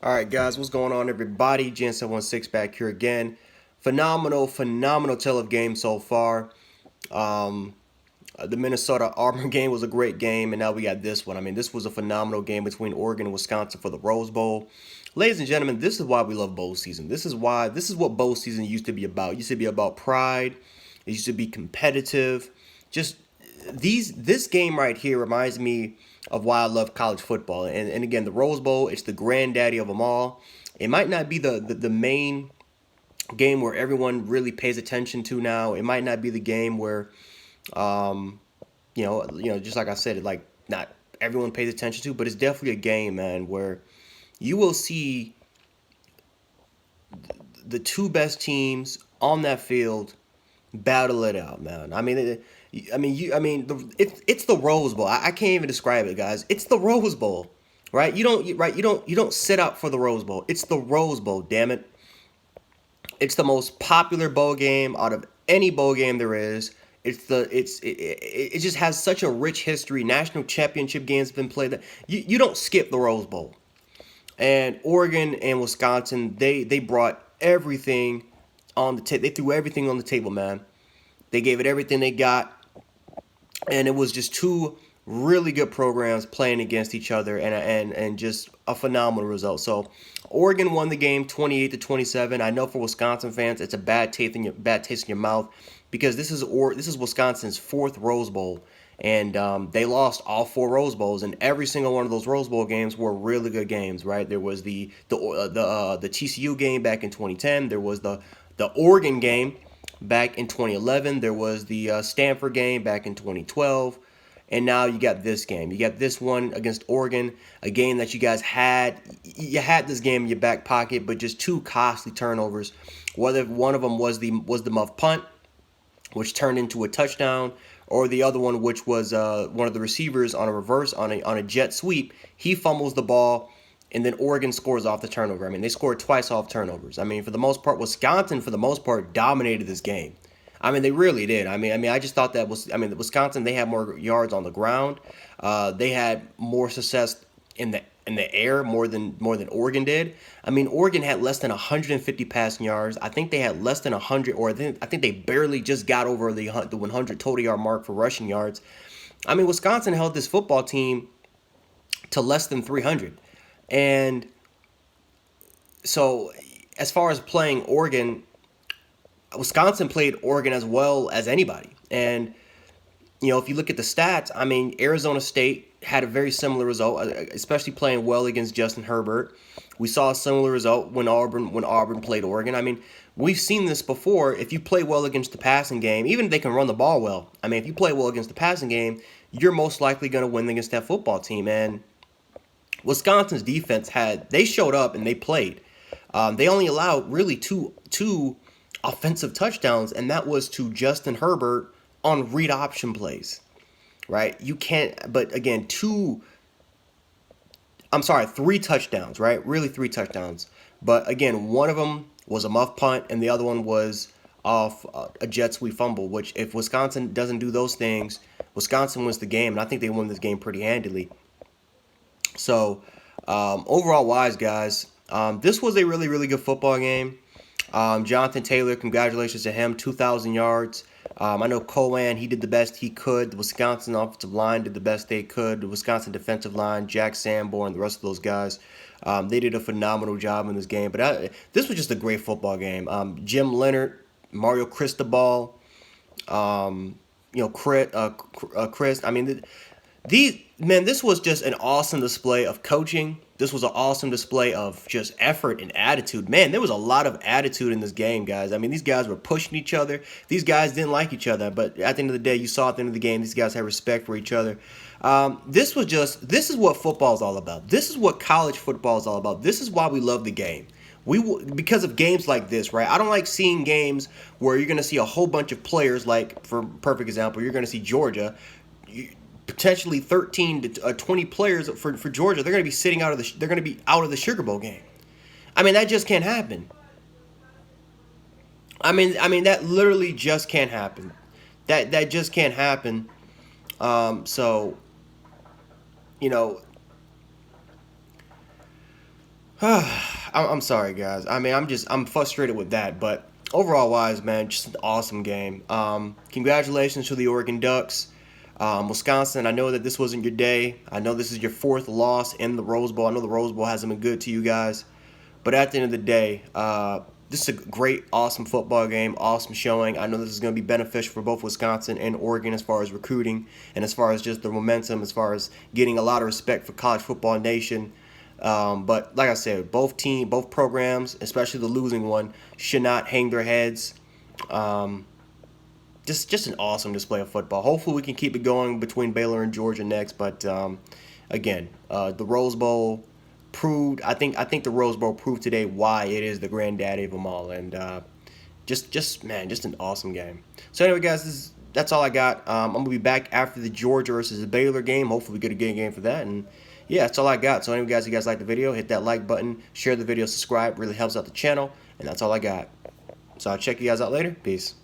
All right, guys, what's going on, everybody? Jan716 back here again. Phenomenal tale of game so far. Um, the Minnesota Auburn game was a great game, and now we got this one. I mean, this was a phenomenal game between Oregon and Wisconsin for the Rose Bowl. Ladies and gentlemen, this is why we love bowl season. This is what bowl season used to be about. It used to be about pride. It used to be competitive. Just this game right here reminds me of why I love college football. And again, the Rose Bowl, it's the granddaddy of them all. It might not be the main game where everyone really pays attention to now. It might not be the game where um, just like I said, like not everyone pays attention to, but it's definitely a game, man, where you will see the two best teams on that field battle it out, man. It's the Rose Bowl. I can't even describe it, guys. It's the Rose Bowl, right? You don't sit out for the Rose Bowl. It's the Rose Bowl, damn it. It's the most popular bowl game out of any bowl game there is. It just has such a rich history. National championship games have been played. You don't skip the Rose Bowl. And Oregon and Wisconsin, they brought everything on the table. They threw everything on the table, man. They gave it everything they got, and it was just two really good programs playing against each other, and just a phenomenal result. So Oregon won the game 28-27. I know for Wisconsin fans, it's a bad taste in your mouth because this is Wisconsin's fourth Rose Bowl, and they lost all four Rose Bowls, and every single one of those Rose Bowl games were really good games. Right? There was the TCU game back in 2010. There was the Oregon game back in 2011. There was the Stanford game back in 2012. And now you got this game. You got this one against Oregon, a game that you guys had. You had this game in your back pocket, but just two costly turnovers. Whether one of them was the muff punt, which turned into a touchdown, or the other one, which was one of the receivers on a reverse on a jet sweep. He fumbles the ball, and then Oregon scores off the turnover. I mean, they scored twice off turnovers. I mean, for the most part, Wisconsin, for the most part, dominated this game. I mean, they really did. I just thought that Wisconsin, they had more yards on the ground. They had more success in the air more than Oregon did. I mean, Oregon had less than 150 passing yards. I think they had less than 100, or I think they barely just got over the 100 total yard mark for rushing yards. I mean, Wisconsin held this football team to less than 300. And so, as far as playing Oregon, Wisconsin played Oregon as well as anybody. And, if you look at the stats, I mean, Arizona State had a very similar result, especially playing well against Justin Herbert. We saw a similar result when Auburn played Oregon. I mean, we've seen this before. If you play well against the passing game, even if they can run the ball well, I mean, if you play well against the passing game, you're most likely going to win against that football team. And Wisconsin's defense they showed up and they played. They only allowed really two offensive touchdowns, and that was to Justin Herbert on read option plays, right? You can't, but again, three touchdowns, right? Really three touchdowns. But again, one of them was a muff punt, and the other one was off a jet sweep fumble, which if Wisconsin doesn't do those things, Wisconsin wins the game, and I think they won this game pretty handily. So, overall wise, guys, this was a really, really good football game. Jonathan Taylor, congratulations to him, 2,000 yards. I know Colan, he did the best he could. The Wisconsin offensive line did the best they could. The Wisconsin defensive line, Jack Sanborn, the rest of those guys, they did a phenomenal job in this game. But this was just a great football game. Jim Leonard, Mario Cristobal, Chris. I mean, this was just an awesome display of coaching. This was an awesome display of just effort and attitude. Man, there was a lot of attitude in this game, guys. I mean, these guys were pushing each other. These guys didn't like each other, but at the end of the day, you saw at the end of the game, these guys had respect for each other. This is what football is all about. This is what college football is all about. This is why we love the game. Because of games like this, right? I don't like seeing games where you're going to see a whole bunch of players, like, for perfect example, you're going to see Georgia, potentially 13 to 20 players for Georgia. They're going to be out of the Sugar Bowl game. I mean, that just can't happen. I mean that literally just can't happen. That just can't happen. So, you know, I'm sorry, guys. I mean, I'm frustrated with that, but overall wise, man, just an awesome game. Congratulations to the Oregon Ducks. Wisconsin, I know that this wasn't your day. I know this is your fourth loss in the Rose Bowl. I know the Rose Bowl hasn't been good to you guys, but at the end of the day, this is a great, awesome football game, awesome showing. I know this is going to be beneficial for both Wisconsin and Oregon as far as recruiting and as far as just the momentum, as far as getting a lot of respect for college football nation. But like I said, both programs, especially the losing one, should not hang their heads. Um, just an awesome display of football. Hopefully, we can keep it going between Baylor and Georgia next. But again, the Rose Bowl proved. I think the Rose Bowl proved today why it is the granddaddy of them all. And just man, just an awesome game. So anyway, guys, that's all I got. I'm gonna be back after the Georgia versus the Baylor game. Hopefully, we get a good game for that. And yeah, that's all I got. So anyway, guys, if you guys like the video, hit that like button, share the video, subscribe. Really helps out the channel. And that's all I got. So I'll check you guys out later. Peace.